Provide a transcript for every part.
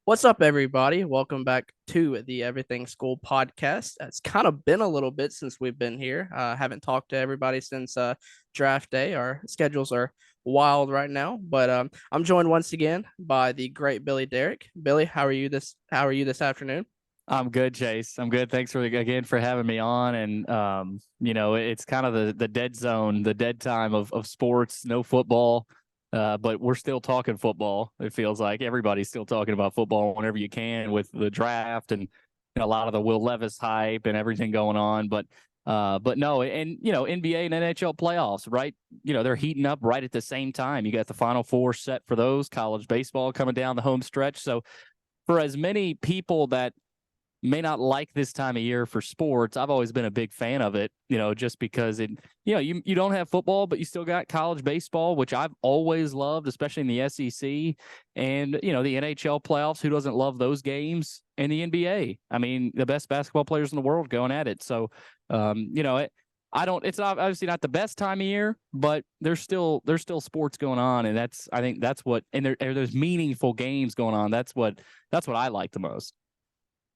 What's up, everybody? Welcome back to the Everything School podcast. It's kind of been a little bit since we've been here. Haven't talked to everybody since draft day. Our schedules are wild right now, but I'm joined once again by the great Billy Derrick. Billy, how are you this afternoon? I'm good, Chase. I'm good. Thanks again for having me on. And it's kind of the dead zone, the dead time of sports. No football, but we're still talking football. It feels like everybody's still talking about football whenever you can with the draft and a lot of the Will Levis hype and everything going on. But no, and NBA and NHL playoffs, right? They're heating up right at the same time. You got the Final Four set for those. College baseball coming down the home stretch. So for as many people that may not like this time of year for sports, I've always been a big fan of it, just because you don't have football, but you still got college baseball, which I've always loved, especially in the SEC and, the NHL playoffs. Who doesn't love those games? And the NBA. I mean, the best basketball players in the world going at it. So, it's obviously not the best time of year, but there's still sports going on. And I think that's what, and there's meaningful games going on. That's what I like the most.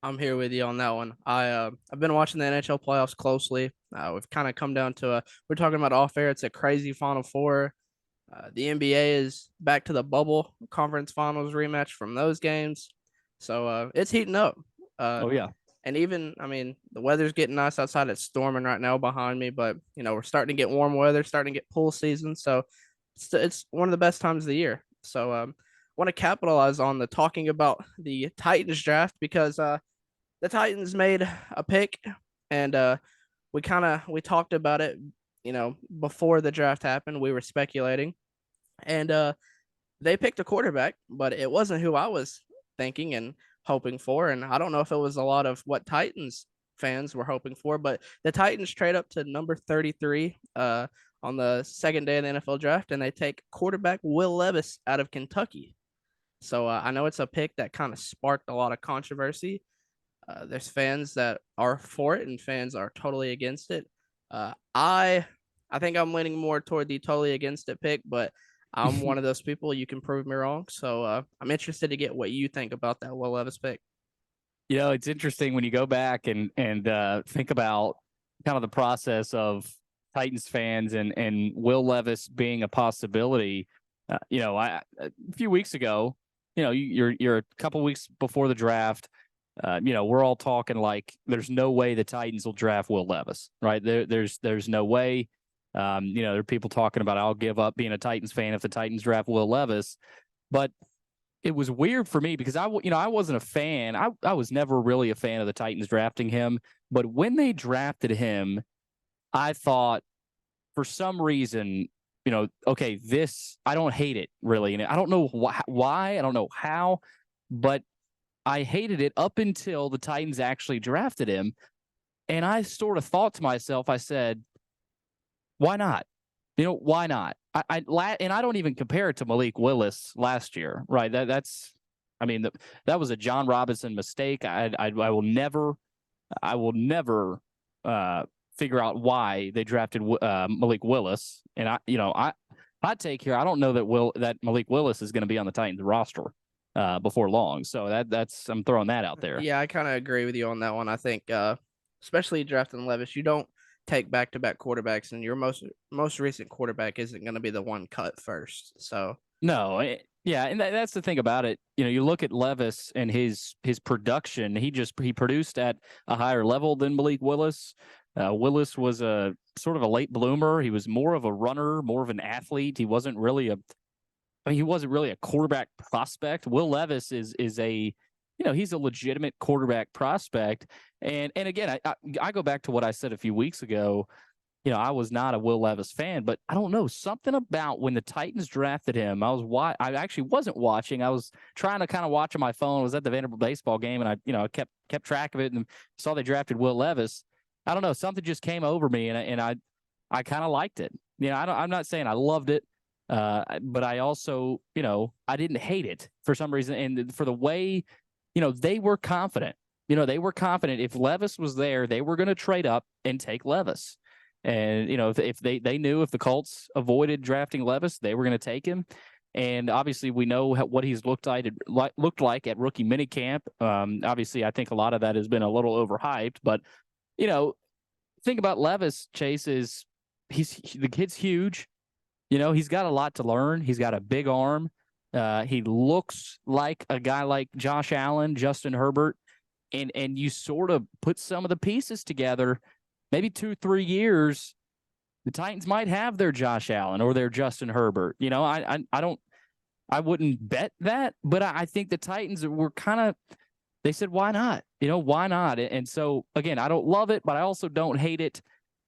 I'm here with you on that one. I've been watching the NHL playoffs closely. We've kind of come down to we're talking about off air. It's a crazy Final Four. The NBA is back to the bubble conference finals rematch from those games. So it's heating up. Uh, Oh yeah. and even, I mean, the weather's getting nice outside. It's storming right now behind me, but, we're starting to get warm weather, starting to get pool season. So it's one of the best times of the year. So want to capitalize on the talking about the Titans draft because the Titans made a pick and we talked about it, before the draft happened. We were speculating and they picked a quarterback, but it wasn't who I was thinking and hoping for. And I don't know if it was a lot of what Titans fans were hoping for, but the Titans trade up to number 33 on the second day of the NFL draft, and they take quarterback Will Levis out of Kentucky. So I know it's a pick that kind of sparked a lot of controversy. There's fans that are for it and fans are totally against it. I think I'm leaning more toward the totally against it pick, but I'm one of those people. You can prove me wrong. So I'm interested to get what you think about that Will Levis pick. It's interesting when you go back and think about kind of the process of Titans fans and Will Levis being a possibility. A few weeks ago, you're a couple weeks before the draft. We're all talking like there's no way the Titans will draft Will Levis, right? There's no way. There are people talking about I'll give up being a Titans fan if the Titans draft Will Levis, but it was weird for me because I wasn't a fan. I was never really a fan of the Titans drafting him, but when they drafted him, I thought for some reason, okay, this I don't hate it really, and I don't know why, I don't know how, but I hated it up until the Titans actually drafted him, and I sort of thought to myself, I said, why not? Why not? And I don't even compare it to Malik Willis last year, right? I mean, that was a John Robinson mistake. I will never figure out why they drafted Malik Willis. And hot take here. I don't know that Malik Willis is going to be on the Titans roster before long. So I'm throwing that out there. Yeah, I kind of agree with you on that one. I think, especially drafting Levis, you don't take back to back quarterbacks, and your most recent quarterback isn't going to be the one cut first. So No, yeah, and that's the thing about it. You look at Levis and his production. He produced at a higher level than Malik Willis. Willis was a sort of a late bloomer. He was more of a runner, more of an athlete. He wasn't really a quarterback prospect. Will Levis is a he's a legitimate quarterback prospect. And again, I go back to what I said a few weeks ago. I was not a Will Levis fan, but I don't know, something about when the Titans drafted him. I actually wasn't watching. I was trying to kind of watch on my phone. I was at the Vanderbilt baseball game, and I kept track of it and saw they drafted Will Levis. I don't know, something just came over me, and I kind of liked it. I'm not saying I loved it, but I also I didn't hate it for some reason, and for the way they were confident. They were confident if Levis was there, they were going to trade up and take Levis. And if they knew if the Colts avoided drafting Levis, they were going to take him. And obviously, we know what he's looked like at rookie minicamp. Obviously, I think a lot of that has been a little overhyped. But you know, think about Levis. Chase is the kid's huge. He's got a lot to learn. He's got a big arm. He looks like a guy like Josh Allen, Justin Herbert, and you sort of put some of the pieces together. Maybe 2-3 years, the Titans might have their Josh Allen or their Justin Herbert. I wouldn't bet that, but I think the Titans were they said, why not? Why not? And so, again, I don't love it, but I also don't hate it.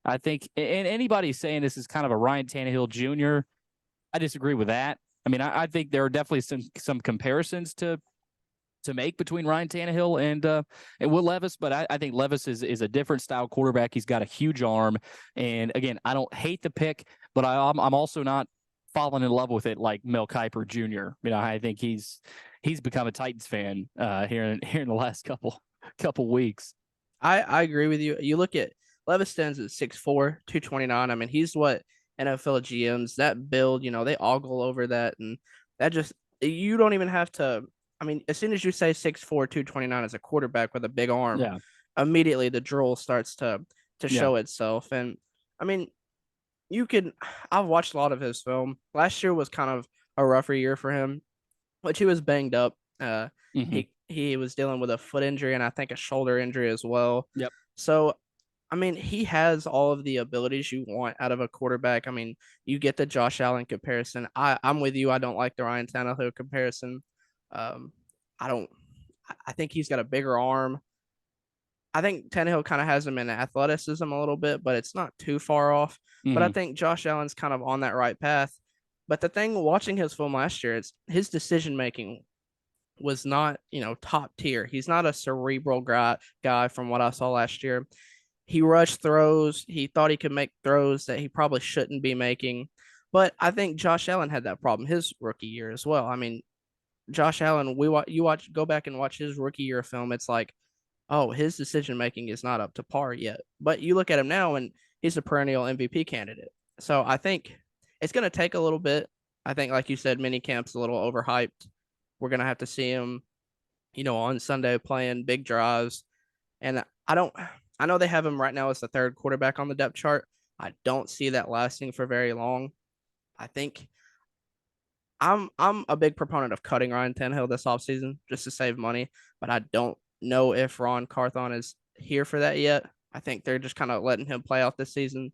I think, and anybody saying this is kind of a Ryan Tannehill Jr., I disagree with that. I mean, I think there are definitely some comparisons to make between Ryan Tannehill and Will Levis, but I think Levis is a different style quarterback. He's got a huge arm, and again, I don't hate the pick, but I'm also not falling in love with it like Mel Kiper Jr. I think he's become a Titans fan here in the last couple weeks. I agree with you. You look at Levis stands at 6'4", 229. I mean, he's what NFL GMs that build. They ogle over that, and that just you don't even have to. I mean, as soon as you say 6'4", 229 as a quarterback with a big arm, Yeah, immediately the drool starts to yeah. show itself. And I mean, I've watched a lot of his film. Last year was kind of a rougher year for him, which he was banged up. Mm-hmm. He was dealing with a foot injury and I think a shoulder injury as well. Yep. So I mean, he has all of the abilities you want out of a quarterback. I mean, you get the Josh Allen comparison. I'm with you. I don't like the Ryan Tannehill comparison. Um, I don't. I think he's got a bigger arm. I think Tannehill kind of has him in athleticism a little bit, but it's not too far off. But I Mm-hmm. think Josh Allen's kind of on that right path. But the thing watching his film last year is his decision making was not, top tier. He's not a cerebral guy from what I saw last year. He rushed throws. He thought he could make throws that he probably shouldn't be making. But I think Josh Allen had that problem his rookie year as well. I mean, Josh Allen, go back and watch his rookie year film. It's like, oh, his decision making is not up to par yet. But you look at him now, and he's a perennial MVP candidate. So I think it's going to take a little bit. I think, like you said, mini camp's a little overhyped. We're going to have to see him, on Sunday playing big drives. And I know they have him right now as the third quarterback on the depth chart. I don't see that lasting for very long. I think I'm a big proponent of cutting Ryan Tannehill this offseason just to save money, but I don't know if Ron Carthon is here for that yet. I think they're just kind of letting him play out this season.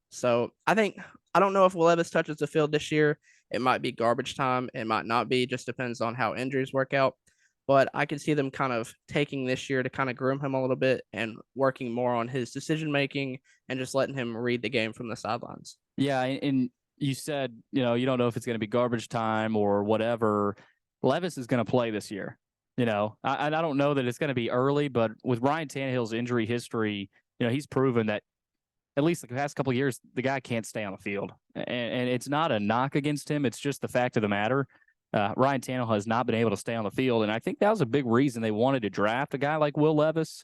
So I don't know if Will Levis touches the field this year. It might be garbage time. It might not be. Just depends on how injuries work out. But I can see them kind of taking this year to kind of groom him a little bit and working more on his decision making and just letting him read the game from the sidelines. Yeah, and you said, you don't know if it's going to be garbage time or whatever. Levis is going to play this year. I don't know that it's going to be early, but with Ryan Tannehill's injury history, he's proven that at least the past couple of years, the guy can't stay on the field. And it's not a knock against him. It's just the fact of the matter. Ryan Tannehill has not been able to stay on the field. And I think that was a big reason they wanted to draft a guy like Will Levis.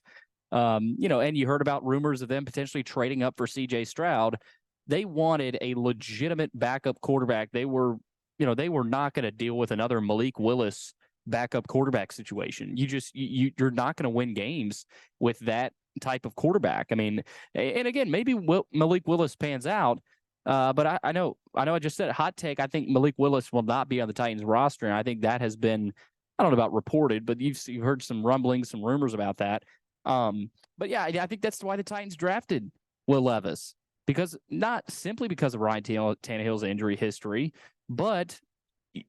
And you heard about rumors of them potentially trading up for CJ Stroud. They wanted a legitimate backup quarterback. They were not going to deal with another Malik Willis backup quarterback situation. You're not going to win games with that type of quarterback. I mean, and again, maybe Malik Willis pans out, but I know I just said hot take. I think Malik Willis will not be on the Titans roster, and I think that has been, I don't know about reported, but you've heard some rumblings, some rumors about that. But yeah, I think that's why the Titans drafted Will Levis, because not simply because of Ryan Tannehill's injury history, but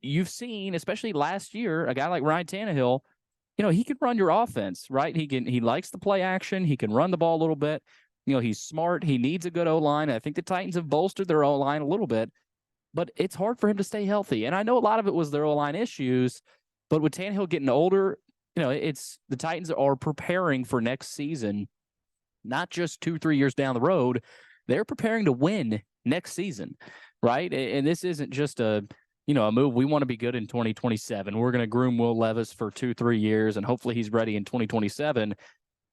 you've seen, especially last year, a guy like Ryan Tannehill, he can run your offense, right? He likes the play action. He can run the ball a little bit. He's smart. He needs a good O-line. I think the Titans have bolstered their O-line a little bit, but it's hard for him to stay healthy. And I know a lot of it was their O-line issues, but with Tannehill getting older, it's the Titans are preparing for next season, not just 2-3 years down the road. They're preparing to win next season, right? And this isn't just a move. We want to be good in 2027. We're going to groom Will Levis for 2-3 years, and hopefully he's ready in 2027.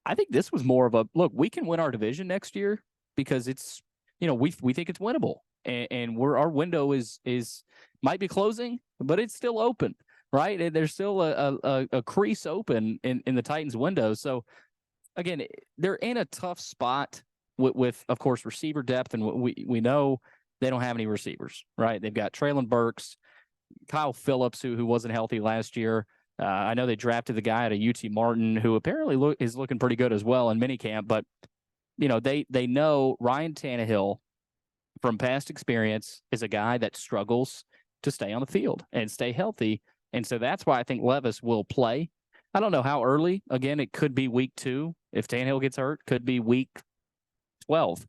I think this was more of a look. We can win our division next year because it's, we think it's winnable. and our window is might be closing, but it's still open, right? And there's still a crease open in the Titans window. So again, they're in a tough spot with of course receiver depth, and we know they don't have any receivers, right? They've got Traylon Burks, Kyle Phillips, who wasn't healthy last year. I know they drafted the guy at a UT Martin who apparently is looking pretty good as well in minicamp, but they know Ryan Tannehill from past experience is a guy that struggles to stay on the field and stay healthy. And so that's why I think Levis will play. I don't know how early. Again, it could be week 2 if Tannehill gets hurt. Could be week 12.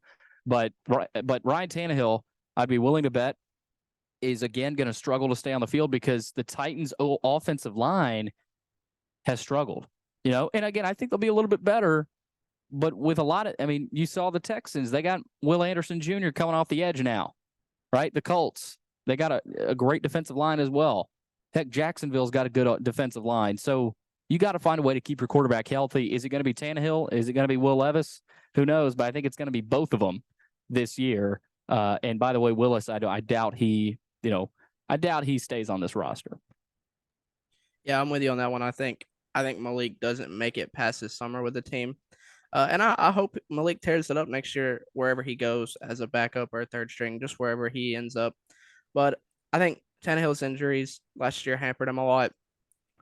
But Ryan Tannehill, I'd be willing to bet, is again going to struggle to stay on the field because the Titans' offensive line has struggled. And again, I think they'll be a little bit better. But with a lot of, you saw the Texans, they got Will Anderson Jr. coming off the edge now, right? The Colts, they got a great defensive line as well. Heck, Jacksonville's got a good defensive line. So you got to find a way to keep your quarterback healthy. Is it going to be Tannehill? Is it going to be Will Levis? Who knows? But I think it's going to be both of them this year. And by the way, Willis, I doubt he stays on this roster. Yeah, I'm with you on that one. I think Malik doesn't make it past this summer with the team. And I hope Malik tears it up next year wherever he goes as a backup or a third string, just wherever he ends up. But I think Tannehill's injuries last year hampered him a lot.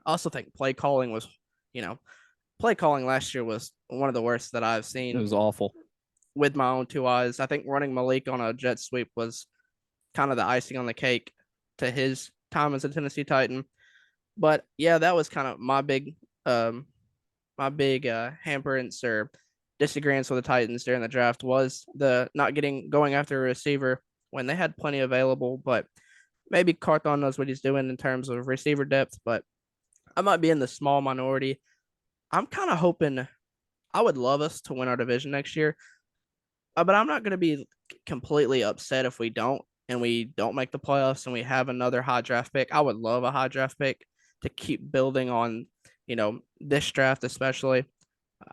I also think play calling last year was one of the worst that I've seen. It was awful. With my own 2 eyes. I think running Malik on a jet sweep was kind of the icing on the cake to his time as a Tennessee Titan. But yeah, that was kind of my big hamperance or disagreements with the Titans during the draft was the not going after a receiver when they had plenty available. But maybe Carthon knows what he's doing in terms of receiver depth, but I might be in the small minority. I'm kind of hoping I would love us to win our division next year, but I'm not going to be completely upset if we don't and we don't make the playoffs and we have another high draft pick. I would love a high draft pick to keep building on, this draft especially.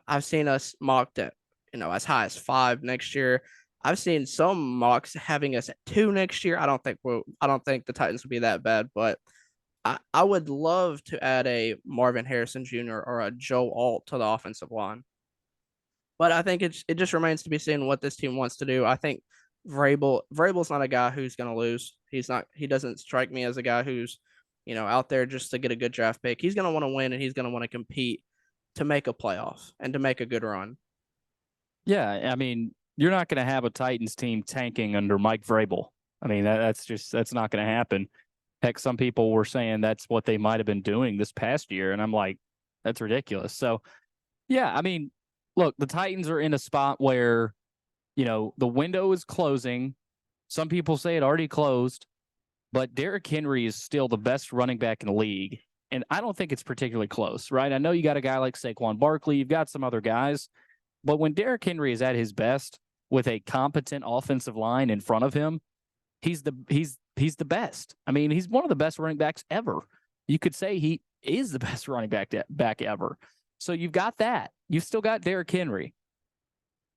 I've seen us mocked at, as high as 5 next year. I've seen some mocks having us at 2 next year. I don't think the Titans will be that bad, but I would love to add a Marvin Harrison Jr. or a Joe Alt to the offensive line. But I think it just remains to be seen what this team wants to do. I think Vrabel's not a guy who's going to lose. He doesn't strike me as a guy who's, out there just to get a good draft pick. He's going to want to win and he's going to want to compete to make a playoff and to make a good run. Yeah, you're not going to have a Titans team tanking under Mike Vrabel. That's not going to happen. Heck, some people were saying that's what they might have been doing this past year, and I'm like, that's ridiculous. So, yeah, look, the Titans are in a spot where, the window is closing. Some people say it already closed, but Derrick Henry is still the best running back in the league. And I don't think it's particularly close, right? I know you got a guy like Saquon Barkley. You've got some other guys. But when Derrick Henry is at his best with a competent offensive line in front of him, he's the best. He's one of the best running backs ever. You could say he is the best running back ever. So you've got that. You've still got Derrick Henry.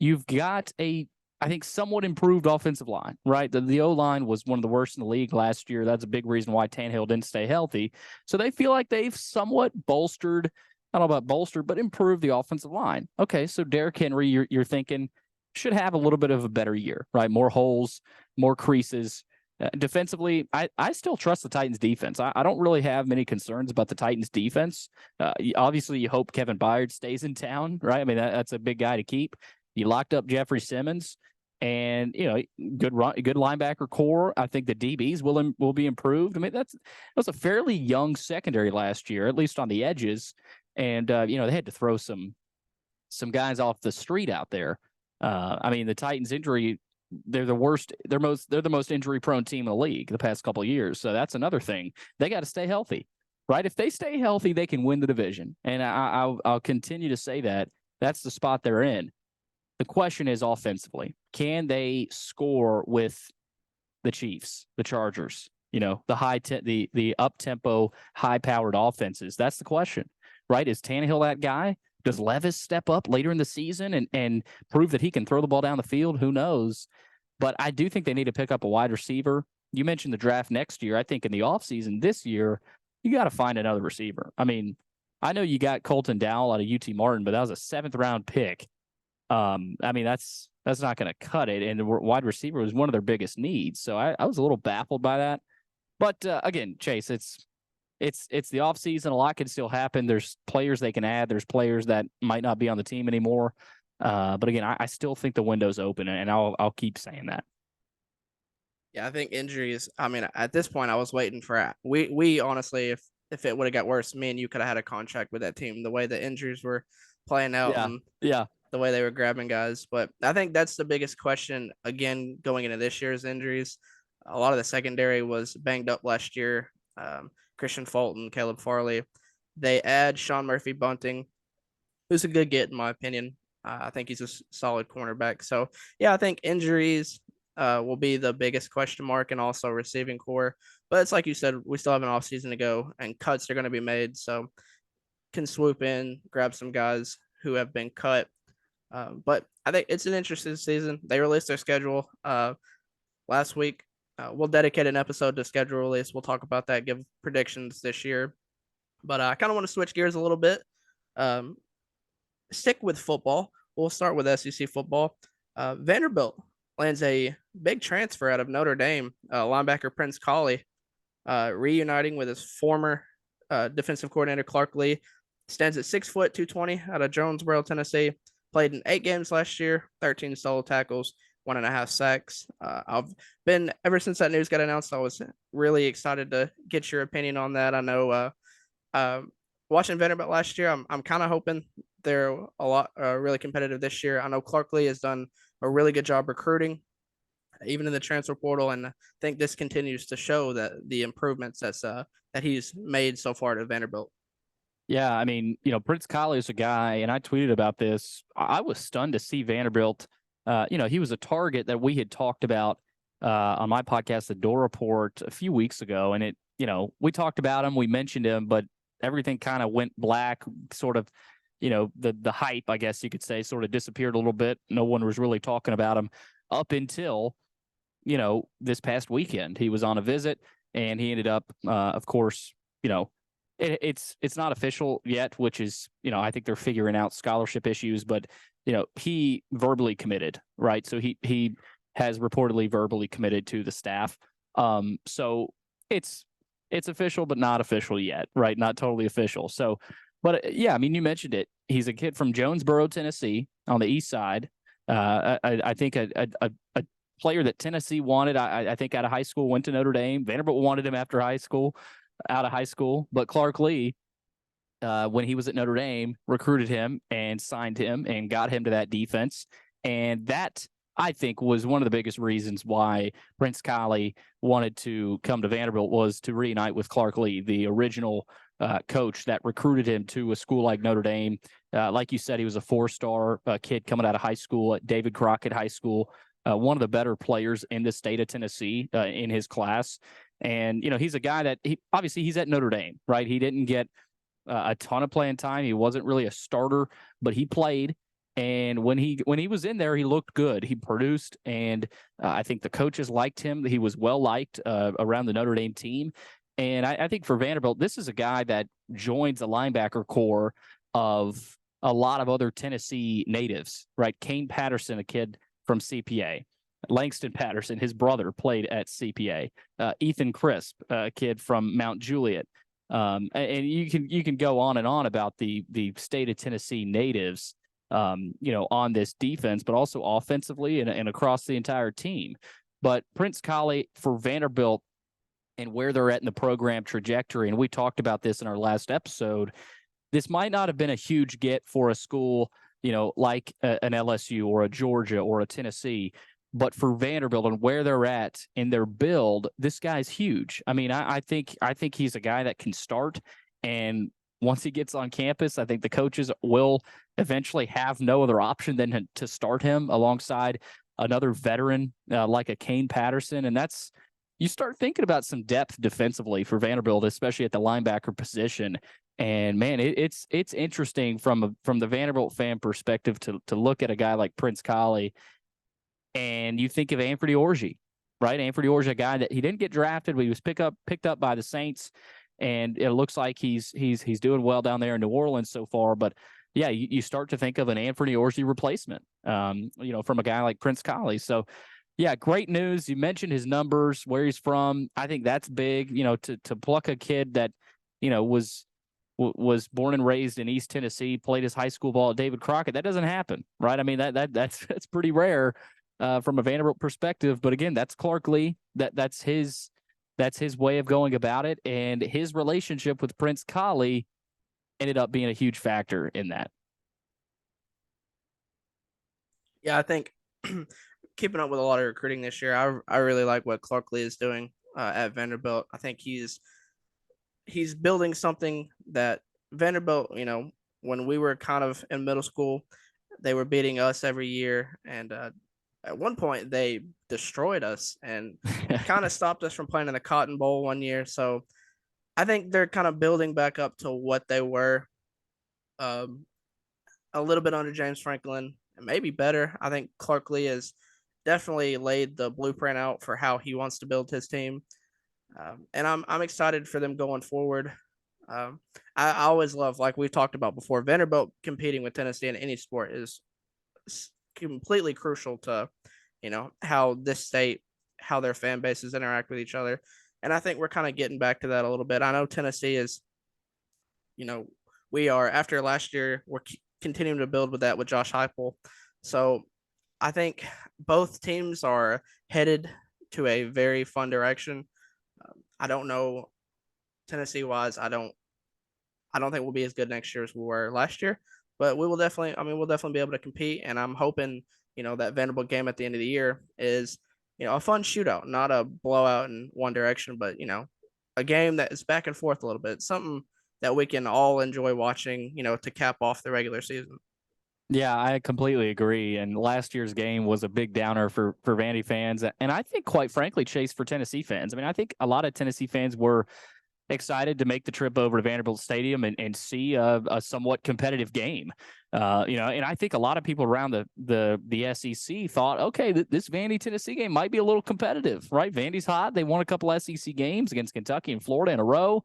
You've got I think, somewhat improved offensive line, right? The O-line was one of the worst in the league last year. That's a big reason why Tannehill didn't stay healthy. So they feel like they've somewhat bolstered, I don't know about bolstered, but improved the offensive line. Okay, so Derrick Henry, you're thinking, should have a little bit of a better year, right? More holes, more creases. Defensively, I still trust the Titans defense. I don't really have many concerns about the Titans defense. Obviously, you hope Kevin Byard stays in town, right? That's a big guy to keep. You locked up Jeffrey Simmons. And good linebacker core. I think the DBs will be improved. That was a fairly young secondary last year, at least on the edges. And they had to throw some guys off the street out there. The Titans injury, they're the worst. They're the most injury prone team in the league the past couple of years. So that's another thing. They got to stay healthy, right? If they stay healthy, they can win the division. And I'll continue to say that. That's the spot they're in. The question is offensively, can they score with the Chiefs, the Chargers, the up-tempo, high-powered offenses? That's the question, right? Is Tannehill that guy? Does Levis step up later in the season and prove that he can throw the ball down the field? Who knows? But I do think they need to pick up a wide receiver. You mentioned the draft next year. I think in the offseason this year, you got to find another receiver. I mean, I know you got Colton Dowell out of UT Martin, but that was a 7th-round pick. I mean, that's not going to cut it. And the wide receiver was one of their biggest needs. So I was a little baffled by that. But again, Chase, it's the offseason. A lot can still happen. There's players they can add. There's players that might not be on the team anymore. But again, I still think the window's open, and I'll keep saying that. Yeah, I think injuries. I mean, at this point, I was waiting for we honestly, if it would have got worse, me and you could have had a contract with that team. The way the injuries were playing out Yeah, and yeah, the way they were grabbing guys, but I think that's the biggest question again going into this year's injuries. A lot of the secondary was banged up last year. Christian Fulton, Caleb Farley. They add Sean Murphy Bunting, who's a good get in my opinion. I think he's a solid cornerback. So yeah, I think injuries will be the biggest question mark, and also receiving core. But it's like you said, we still have an offseason to go, and cuts are going to be made. So can swoop in, grab some guys who have been cut. But I think it's an interesting season. They released their schedule last week. We'll dedicate an episode to schedule release. We'll talk about that, give predictions this year. But I kind of want to switch gears a little bit. Um, Stick with football. We'll start with SEC football. Vanderbilt lands a big transfer out of Notre Dame. Linebacker Prince Colley reuniting with his former defensive coordinator Clark Lee. Stands at 6', 220 out of Jonesboro, Tennessee. Played in 8 games last year, 13 solo tackles, 1.5 sacks. I've been, ever since that news got announced, I was really excited to get your opinion on that. I know watching Vanderbilt last year, I'm kind of hoping they're a lot really competitive this year. I know Clark Lee has done a really good job recruiting, even in the transfer portal, and I think this continues to show that the improvements that he's made so far to Vanderbilt. yeah. I mean, Prince Colley is a guy, and I tweeted about this. I was stunned to see Vanderbilt. He was a target that we had talked about on my podcast, The Door Report, a few weeks ago, and we talked about him, we mentioned him, but everything kind of went black, sort of. The hype, I guess you could say, sort of disappeared a little bit. No one was really talking about him up until this past weekend. He was on a visit, and he ended up, of course, it's not official yet, which is, I think they're figuring out scholarship issues, but, he verbally committed, right? So he has reportedly verbally committed to the staff. So it's official, but not official yet, right? Not totally official. So, but yeah, I mean, you mentioned it. He's a kid from Jonesboro, Tennessee, on the east side. I think a player that Tennessee wanted, I think out of high school, went to Notre Dame. Vanderbilt wanted him out of high school, but Clark Lee, when he was at Notre Dame, recruited him and signed him and got him to that defense. And that, I think, was one of the biggest reasons why Prince Colley wanted to come to Vanderbilt, was to reunite with Clark Lee, the original coach that recruited him to a school like Notre Dame. Like you said, he was a 4-star kid coming out of high school at David Crockett High School, one of the better players in the state of Tennessee in his class. And, he's a guy that he's at Notre Dame, right? He didn't get a ton of playing time. He wasn't really a starter, but he played. And when he was in there, he looked good. He produced, and I think the coaches liked him. He was well liked around the Notre Dame team. And I think for Vanderbilt, this is a guy that joins the linebacker core of a lot of other Tennessee natives, right? Kane Patterson, a kid from CPA. Langston Patterson, his brother, played at CPA. Ethan Crisp, a kid from Mount Juliet. And you can go on and on about the state of Tennessee natives, on this defense, but also offensively and across the entire team. But Prince Colley for Vanderbilt and where they're at in the program trajectory, and we talked about this in our last episode, this might not have been a huge get for a school, like an LSU or a Georgia or a Tennessee. But for Vanderbilt and where they're at in their build, this guy's huge. I mean, I think he's a guy that can start. And once he gets on campus, I think the coaches will eventually have no other option than to start him alongside another veteran like a Kane Patterson. And you start thinking about some depth defensively for Vanderbilt, especially at the linebacker position. And man, it's interesting from the Vanderbilt fan perspective to look at a guy like Prince Colley and you think of Anthony Orji, right? Anthony Orji, a guy that he didn't get drafted, but he was picked up by the Saints, and it looks like he's doing well down there in New Orleans so far. But yeah, you start to think of an Anthony Orji replacement, from a guy like Prince Collie. So yeah, great news. You mentioned his numbers, where he's from. I think that's big. To pluck a kid that was born and raised in East Tennessee, played his high school ball at David Crockett. That doesn't happen, right? I mean, that's pretty rare from a Vanderbilt perspective. But again, that's Clark Lee. That's his way of going about it, and his relationship with Prince Collie ended up being a huge factor in that. Yeah, I think keeping up with a lot of recruiting this year, I really like what Clark Lee is doing at Vanderbilt. I think he's building something that Vanderbilt, when we were kind of in middle school, they were beating us every year, and at one point they destroyed us and kind of stopped us from playing in the Cotton Bowl one year. So I think they're kind of building back up to what they were, um, a little bit under James Franklin, and maybe better. I think Clark Lee has definitely laid the blueprint out for how he wants to build his team, and I'm excited for them going forward. I always love, like we've talked about before, Vanderbilt competing with Tennessee in any sport is completely crucial to, how this state, how their fan bases interact with each other. And I think we're kind of getting back to that a little bit. I know Tennessee is, you know, we are after last year, we're continuing to build with that with Josh Heupel. So I think both teams are headed to a very fun direction. I don't know Tennessee wise. I don't think we'll be as good next year as we were last year, but we will definitely. I mean, we'll definitely be able to compete. And I'm hoping, that Vanderbilt game at the end of the year is, a fun shootout, not a blowout in one direction, but a game that is back and forth a little bit, something that we can all enjoy watching, to cap off the regular season. Yeah, I completely agree. And last year's game was a big downer for Vandy fans, and I think, quite frankly, Chase, for Tennessee fans. I mean, I think a lot of Tennessee fans were excited to make the trip over to Vanderbilt Stadium and see a somewhat competitive game. And I think a lot of people around the SEC thought, okay, this Vandy Tennessee game might be a little competitive, right? Vandy's hot. They won a couple SEC games against Kentucky and Florida in a row.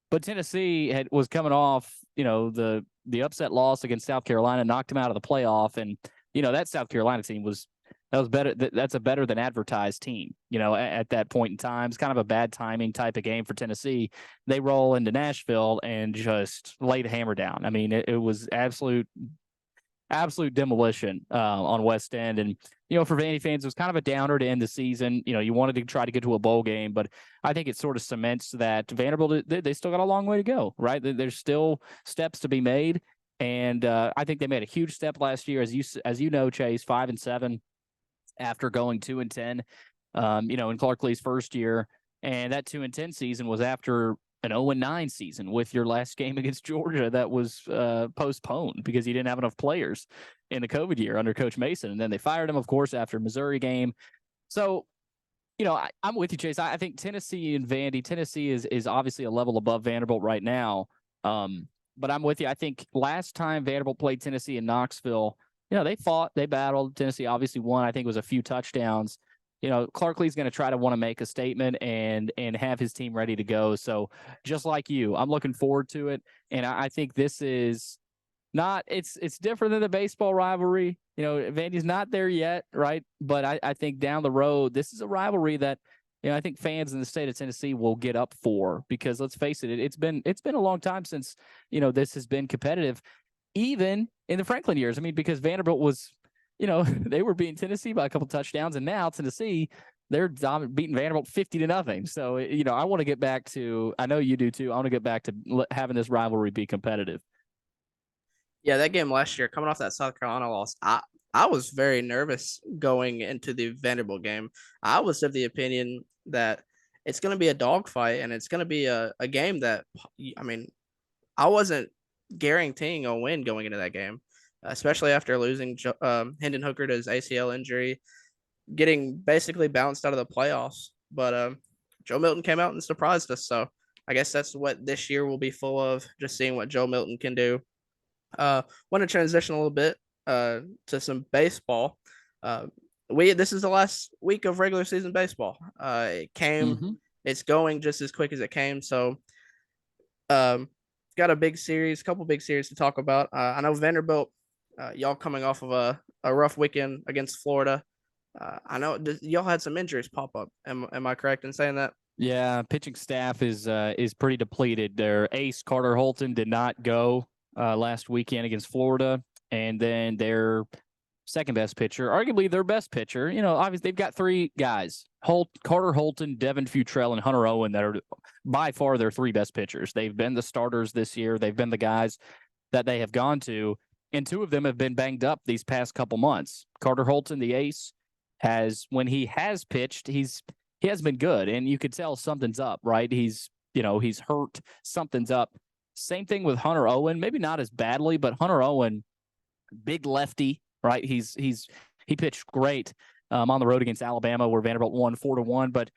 But Tennessee was coming off, the upset loss against South Carolina, knocked them out of the playoff, and that South Carolina team was better. That's a better than advertised team. At that point in time, it's kind of a bad timing type of game for Tennessee. They roll into Nashville and just lay the hammer down. I mean, it was absolute demolition on West End. And, for Vandy fans, it was kind of a downer to end the season. You wanted to try to get to a bowl game, but I think it sort of cements that Vanderbilt, they still got a long way to go, right? There's still steps to be made. And I think they made a huge step last year, as you know, Chase, 5-7 after going 2-10, in Clark Lee's first year. And that 2-10 season was after an 0-9 season with your last game against Georgia that was postponed because you didn't have enough players in the COVID year under Coach Mason. And then they fired him, of course, after Missouri game. So, I'm with you, Chase. I think Tennessee and Vandy, Tennessee is obviously a level above Vanderbilt right now. But I'm with you. I think last time Vanderbilt played Tennessee in Knoxville, they fought, they battled. Tennessee obviously won. I think it was a few touchdowns. Clark Lee's going to try to want to make a statement and have his team ready to go. So just like you, I'm looking forward to it. And I think this is not, it's different than the baseball rivalry. Vandy's not there yet, right? But I think down the road, this is a rivalry that, I think fans in the state of Tennessee will get up for, because let's face it, it's been a long time since, this has been competitive, even in the Franklin years. I mean, because Vanderbilt was, they were beating Tennessee by a couple touchdowns, and now Tennessee, they're beating Vanderbilt 50-0. So, I want to get back to, I know you do too, I want to get back to having this rivalry be competitive. Yeah, that game last year, coming off that South Carolina loss, I was very nervous going into the Vanderbilt game. I was of the opinion that it's going to be a dogfight, and it's going to be a game that, I mean, I wasn't guaranteeing a win going into that game, especially after losing Hendon Hooker to his ACL injury, getting basically bounced out of the playoffs. But Joe Milton came out and surprised us. So I guess that's what this year will be full of, just seeing what Joe Milton can do. Want to transition a little bit to some baseball. this is the last week of regular season baseball. Hmm. It's going just as quick as it came. So, um, got a couple big series to talk about. I know Vanderbilt, y'all coming off of a rough weekend against Florida. I know y'all had some injuries pop up. Am I correct in saying that? Yeah, pitching staff is pretty depleted. Their ace Carter Holton did not go last weekend against Florida, and then their second best pitcher, arguably their best pitcher. Obviously they've got three guys: Carter Holton, Devin Futrell, and Hunter Owen that are by far their three best pitchers. They've been the starters this year. They've been the guys that they have gone to, and two of them have been banged up these past couple months. Carter Holton, the ace, when he has pitched, he has been good, and you could tell something's up, right? He's hurt, something's up. Same thing with Hunter Owen, maybe not as badly, but Hunter Owen, big lefty, right? He pitched great on the road against Alabama, where Vanderbilt won 4-1. But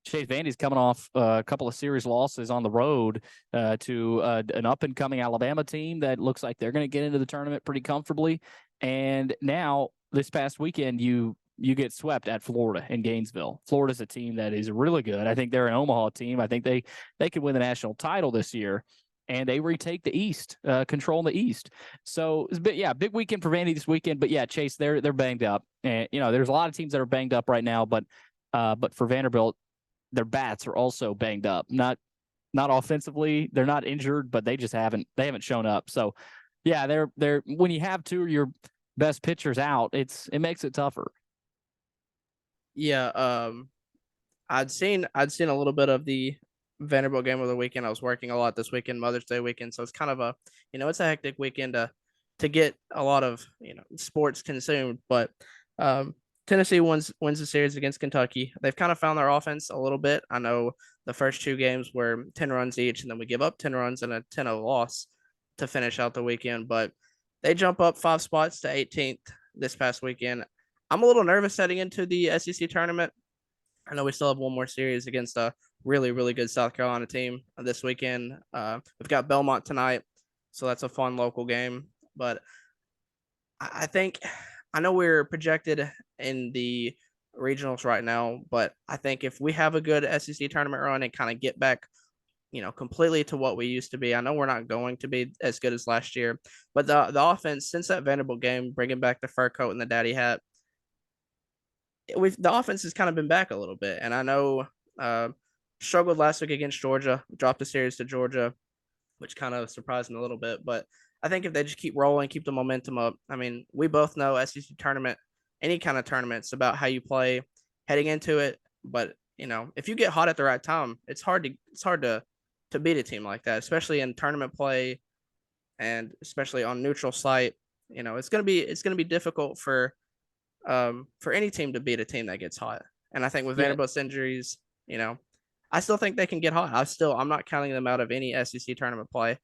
Chase Vandy's coming off a couple of series losses on the road to an up and coming Alabama team that looks like they're going to get into the tournament pretty comfortably. And now this past weekend, you get swept at Florida in Gainesville. Florida's a team that is really good. I think they're an Omaha team. I think they could win the national title this year. And they retake the East, controlling the East. So, big weekend for Vandy this weekend. But yeah, Chase, they're banged up, and there's a lot of teams that are banged up right now. But for Vanderbilt, their bats are also banged up. Not offensively, they're not injured, but they haven't shown up. So, yeah, they're when you have two of your best pitchers out, it makes it tougher. Yeah. I'd seen a little bit of the Vanderbilt game of the weekend. I was working a lot this weekend, Mother's Day weekend, so it's kind of it's a hectic weekend to get a lot of sports consumed. But Tennessee wins the series against Kentucky. They've kind of found their offense a little bit. I know the first two games were 10 runs each, and then we give up 10 runs and a 10-0 loss to finish out the weekend. But they jump up 5 spots to 18th this past weekend. I'm a little nervous heading into the SEC tournament. I know we still have one more series against a really, really good South Carolina team this weekend. We've got Belmont tonight, so that's a fun local game. But I think I know we're projected in the regionals right now, but I think if we have a good SEC tournament run and kind of get back, completely to what we used to be. I know we're not going to be as good as last year, but the offense since that Vanderbilt game, bringing back the fur coat and the daddy hat, the offense has kind of been back a little bit, and I know struggled last week against Georgia, dropped the series to Georgia, which kind of surprised me a little bit. But I think if they just keep rolling, keep the momentum up. I mean, we both know SEC tournament, any kind of tournament, it's about how you play heading into it. But if you get hot at the right time, it's hard to beat a team like that, especially in tournament play, and especially on neutral site. It's gonna be difficult for any team to beat a team that gets hot. And I think with Yeah, Vanderbilt's injuries, I still think they can get hot. I'm not counting them out of any SEC tournament play.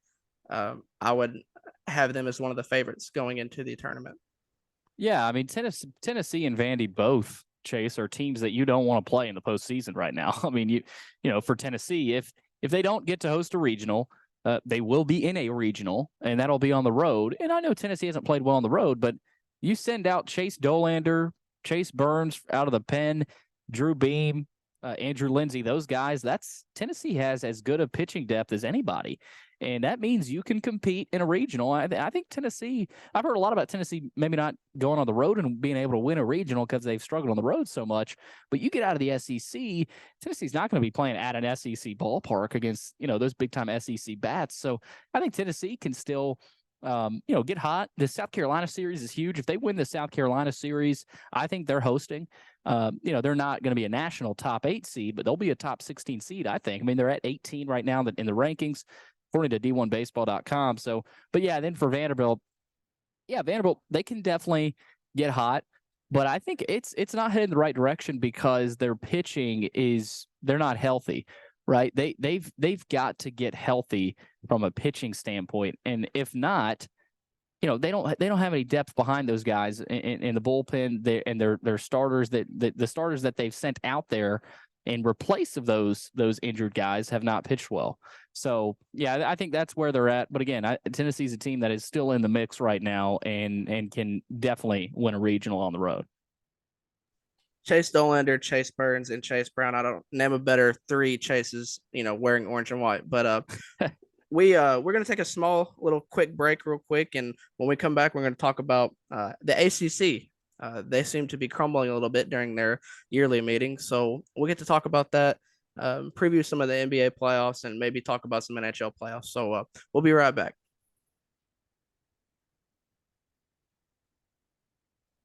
I would have them as one of the favorites going into the tournament. yeah. I mean, Tennessee and Vandy both, Chase, are teams that you don't want to play in the postseason right now. I mean, for Tennessee, if they don't get to host a regional, they will be in a regional, and that'll be on the road. And I know Tennessee hasn't played well on the road, but you send out Chase Dolander, Chase Burns out of the pen, Drew Beam, Andrew Lindsey, those guys, Tennessee has as good a pitching depth as anybody. And that means you can compete in a regional. I think Tennessee, I've heard a lot about Tennessee maybe not going on the road and being able to win a regional because they've struggled on the road so much. But you get out of the SEC, Tennessee's not going to be playing at an SEC ballpark against, those big time SEC bats. So I think Tennessee can still get hot. The South Carolina series is huge. If they win the South Carolina series, I think they're hosting. They're not going to be a national top 8 seed, but they'll be a top 16 seed, I think. I mean, they're at 18 right now in the rankings, according to D1Baseball.com. So, but yeah, then for Vanderbilt, they can definitely get hot, but I think it's not heading the right direction because their pitching they're not healthy. Right. They've got to get healthy from a pitching standpoint. And if not, they don't have any depth behind those guys in the bullpen and their starters the starters that they've sent out there in replace of those injured guys have not pitched well. So, yeah, I think that's where they're at. But again, Tennessee's a team that is still in the mix right now and can definitely win a regional on the road. Chase Dolander, Chase Burns, and Chase Brown. I don't name a better three Chases, wearing orange and white. But we're gonna take a small little quick break real quick, and when we come back, we're gonna talk about the ACC. They seem to be crumbling a little bit during their yearly meeting, so we'll get to talk about that, preview some of the NBA playoffs, and maybe talk about some NHL playoffs. So we'll be right back.